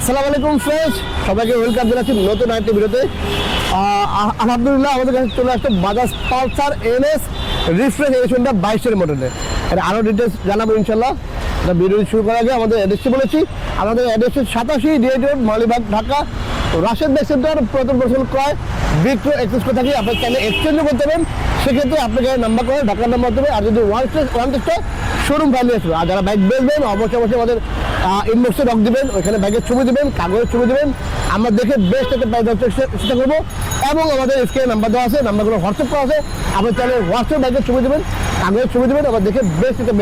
আসসালামু আলাইকুম ফ্রেন্ডস, সবাইকে ওয়েলকাম জানাচ্ছি নতুন আরেকটি ভিডিওতে। আলহামদুলিল্লাহ আমাদের কাছে চলে আসছে বাজাজ পালসার এনএস রিফ্রেশ এডিশনটা 22-এর মডেলে। এটা আরও ডিটেলস জানাবো ইনশাল্লাহ। ভিডিও শুরু করার আগে আমাদের অ্যাড্রেসটি বলেছি, আমাদের address 87 DA road, Malibagh, Dhaka. Rashed bag centre প্রথম বছর ক্রয় বিক্রয় এক্সচেঞ্জ করে থাকি। আপনি চাইলে এক্সচেঞ্জও করতে পারেন, সেক্ষেত্রে আপনাকে নাম্বার করে ঢাকার নাম্বার দেবে। আর যদি ওয়ান টেস্টটা শোরুম ভ্যালু আসবে। আর যারা বাইক বেচবেন অবশ্যই আমাদের ইনবক্সে রক দিবেন, ওইখানে বাইকের ছবি দেবেন, কাগজের ছবি দেবেন, আমরা দেখে বেস্ট একটা প্রাইস দেওয়ার চেষ্টা করবো। এবং আমাদের স্ক্রিনে নাম্বার দেওয়া আছে, নাম্বারগুলো হোয়াটসঅ্যাপ করা আছে। আপনি চাইলে হোয়াটসঅ্যাপ বাইকের ছবি দেবেন, কাগজের ছবি দেবেন, আবার দেখে বেস্ট একটা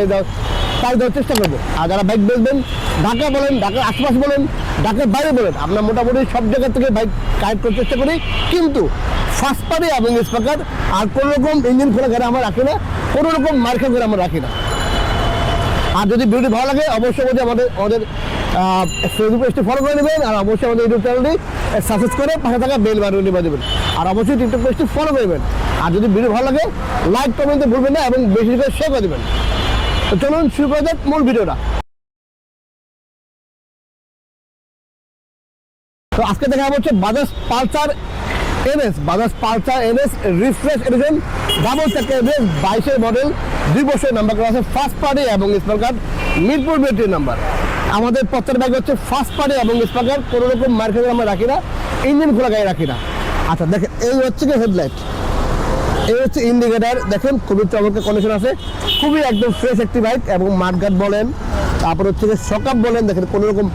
প্রাইস দেওয়ার চেষ্টা করবো। আর যারা বাইক বেচবেন, ঢাকা বলেন, ঢাকার আশপাশ বলেন, ঢাকার বাইরে বলেন, আমরা মোটামুটি সব জায়গা থেকে বাইক কালেক্ট করার চেষ্টা করি। কিন্তু ফার্স্ট পার্টি এবং স্পাকার আর কোনো রকম ইঞ্জিন খোলা গাড়ি আমরা রাখি না, কোনো রকম মার্কা করে আমরা রাখি না। আর যদি ভিডিওটি ভালো লাগে অবশ্যই আমাদের ফেসবুক পেজটি ফলো করে নেবেন। আর অবশ্যই আমাদের ইউটিউব চ্যানেলটি সাবস্ক্রাইব করে পাশে থাকা বেল বাটনটি বাজিয়ে দেবেন। আর অবশ্যই টিকটক পেজটি ফলো করবেন। আর যদি ভিডিও ভালো লাগে লাইক কমেন্টে ভুলবেন না এবং বেশি করে শেয়ার করে দেবেন। তো চলুন শুরু করা যাক মূল ভিডিওটা। তো আজকে দেখা হচ্ছে Bajaj Pulsar NS refresh addition double চাকা এবিএস 22-এর মডেল, 2 বছরের নাম্বার করা আছে, ফার্স্ট পার্টি এবং স্পাকার মিরপুর বিটির নাম্বার। আমাদের প্রত্যেক বাইক হচ্ছে ফার্স্ট পার্টি এবং স্পাকার, কোনো রকম মার্কেটে আমরা রাখি না, ইঞ্জিন খোলা গাড়ি রাখি না। আচ্ছা দেখেন, এই হচ্ছে কি হেডলাইট, এই হচ্ছে ইন্ডিকেটার, দেখেন খুবই চমৎকার কন্ডিশন আছে, খুবই একদম ফ্রেশ একটি বাইক। এবং মাঠঘাট বলেন, তারপর হচ্ছে যে সকাপ বলেন, দেখেন কোনো রকম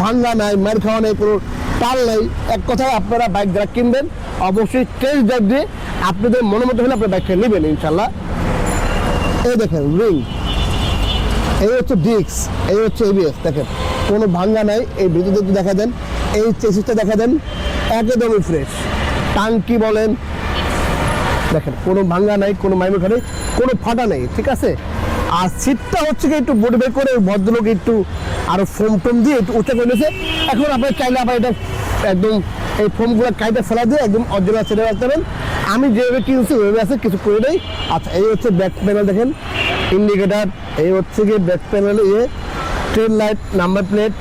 ভাঙ্গা নাই, মার খাওয়া নেই, কোনো টাল নেই। এক কথায় আপনারা বাইক যারা কিনবেন অবশ্যই টেস্ট ড্রাইভ দিয়ে আপনাদের মনের মতো হলে আপনার বাইকটা নেবেন ইনশাল্লাহ। এই দেখেন রিং, এই হচ্ছে ডিস্ক, এই হচ্ছে এবিএস, দেখেন কোনো ভাঙ্গা নাই। এই ভিতরে দেখা দেন, এই চেসিসটা দেখা দেন একদমই ফ্রেশ। টাঙ্কি বলেন, দেখেন কোনো ভাঙ্গা নাই, কোনো মাইমুখা নেই, কোনো ফাটা নেই, ঠিক আছে। আর সিটটা হচ্ছে কি একটু মডিফাই করে ভদ্রলোক একটু আরো ফোম টোম দিয়ে একটু উঁচা করে নিয়েছে। এখন আপনার চাইলে আবার এটা একদম এই ফোমগুলো কাইটে ফেলা দিয়ে একদম অরিজিনাল ছেড়ে রাখতে পারেন। আমি যেভাবে কিনছি ওইভাবে আছে, কিছু করে নেই। আচ্ছা এই হচ্ছে ব্যাক প্যানেল, দেখেন ইন্ডিকেটার, এই হচ্ছে কি back panel, train light, number plate.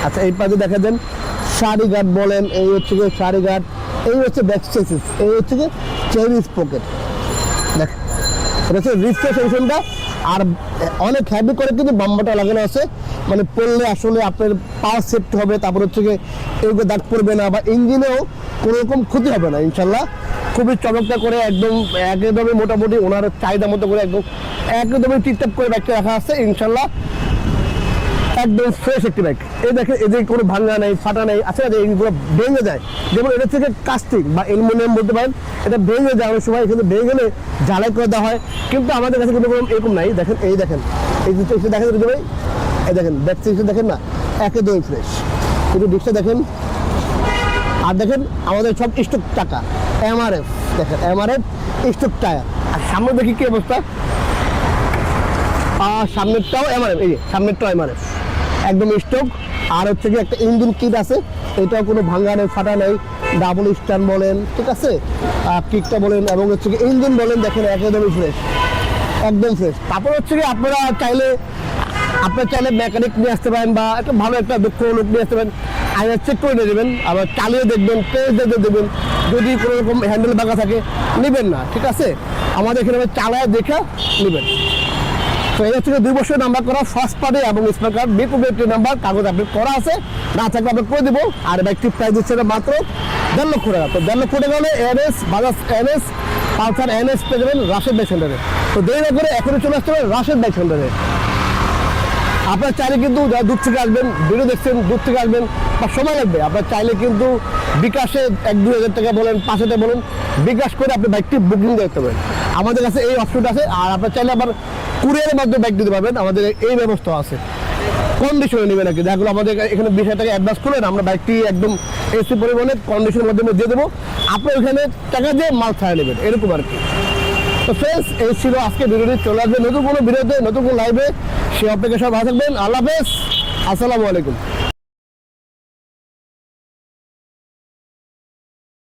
আচ্ছা এই পাশে দেখা দেন সারি গার্ড বলেন, এই হচ্ছে কি সারি গার্ড, এই হচ্ছে ব্যাক চেসিস, এই হচ্ছে কি চেইনিস পকেট। দেখেন এটা হচ্ছে রিফ্রেশ এডিশনটা। আর অনেক হ্যাভি করে কিন্তু বাম্বারটা লাগানো আছে, মানে পড়লে আসলে আপনার পাওয়ার সেফটি হবে। তারপর হচ্ছে গিয়ে এগুলো দাগ পড়বে না, বা ইঞ্জিনেও কোনো রকম ক্ষতি হবে না ইনশাল্লাহ। খুবই চমৎকার করে একদমই মোটামুটি ওনার চাহিদা মতো করে একদমই টিপটাপ করে বাইকটা রাখা আছে ইনশাল্লাহ। একদম ফ্রেশ একটি বাইক। এই দেখেন এদের কোনো ভাঙা নেই, ফাটা নেই। আচ্ছা এইগুলো ভেঙে যায়, যেমন এটা থেকে কাস্টিং বা অ্যালুমিনিয়াম বলতে পারেন, এটা ভেঙে যায় অনেক সময়, কিন্তু ভেঙে গেলে ঝালাই করে দেওয়া হয়। কিন্তু আমাদের কাছে কোনো এরকম নাই। দেখেন এই দেখেন, এই যে দেখেন ভাই, এই দেখেন ব্যাক সিটটা দেখেন না, একদমই ফ্রেশ। কিন্তু ডিস্কটা দেখেন, আর দেখেন আমাদের সব স্টক টাকা এমআরএফ, দেখেন এমআরএফ স্টক টায়ার। আর সামনে দেখি কি অবস্থা, সামনেরটাও এমআরএফ, এই যে সামনেরটাও এমআরএফ একদম স্টক। আর হচ্ছে কি একটা ইঞ্জিন কিট আছে, এটাও কোনো ভাঙ্গা নেই, ফাটা নেই, ডাবল স্ট্যান্ড বলেন, ঠিক আছে, কিকটা বলেন, এবং হচ্ছে কি ইঞ্জিন বলেন, দেখেন একদমই ফ্রেশ, একদম ফ্রেশ। তারপর হচ্ছে কি আপনারা চাইলে মেকানিক নিয়ে আসতে পারেন, বা একটা ভালো একটা দক্ষ লোক নিয়ে আসতে পারেন, আয়না চেক করে নিয়ে দেবেন, আবার চালিয়ে দেখবেন, টেস্ট দেখবেন। যদি কোনো রকম হ্যান্ডেল বাঁকা থাকে নেবেন না, ঠিক আছে, আমাদের এখানে চালায় দেখে নেবেন। তো এই হচ্ছে 2 বছরের নাম্বার করা, ফার্স্ট পার্টি এবং স্পাকার বিপুল নাম্বার, কাগজ আপডেট করা আছে, না থাকলে আপনি করে দেবো। আর বাইকটি প্রাইস দিচ্ছে মাত্র 1.5 লক্ষ টাকা। তো 1.5 লক্ষ টাকা হলে বাজাজ এনএস পালসার এনএস পেয়ে যাবেন রাশেদ বাইক সেন্টারে। তো দেরি না করে এখনই চলে আসতে হবে রাশেদ বাইক সেন্টারে। আপনার চাইলে কিন্তু যারা দূর থেকে আসবেন, ভিডিও দেখছেন দূর থেকে আসবেন বা সময় লাগবে, আপনার চাইলে কিন্তু বিকাশে 1-2 হাজার টাকা বলেন, 5 হাজার বলেন, বিকাশ করে আপনি বাইকটি বুকিং করতে পারেন। আমাদের কাছে এই অপশনটা আছে। আর আপনার চাইলে আবার কুরিয়ারের মাধ্যমে বাইক দিতে পারবেন, আমাদের এই ব্যবস্থা আছে। কন্ডিশনে নেবেন আর কি, যেগুলো আমাদের এখানে 20 হাজার টাকা অ্যাডভান্স করলেন, আমরা বাইকটি একদম এসি পরিমাণে কন্ডিশনের মাধ্যমে দিয়ে দেবো, আপনি ওইখানে টাকা দিয়ে মাল ছাড়া নেবেন, এরকম আর কি। তো ফ্রেন্ডস এই ছিল আজকে ভিডিওটি। চলে আসবে নতুন কোনো ভিডিওতে, নতুন কোনো লাইভে। সে অপেক্ষা সব ভালো থাকবেন। আল্লাহ হাফেজ, আসসালামু আলাইকুম।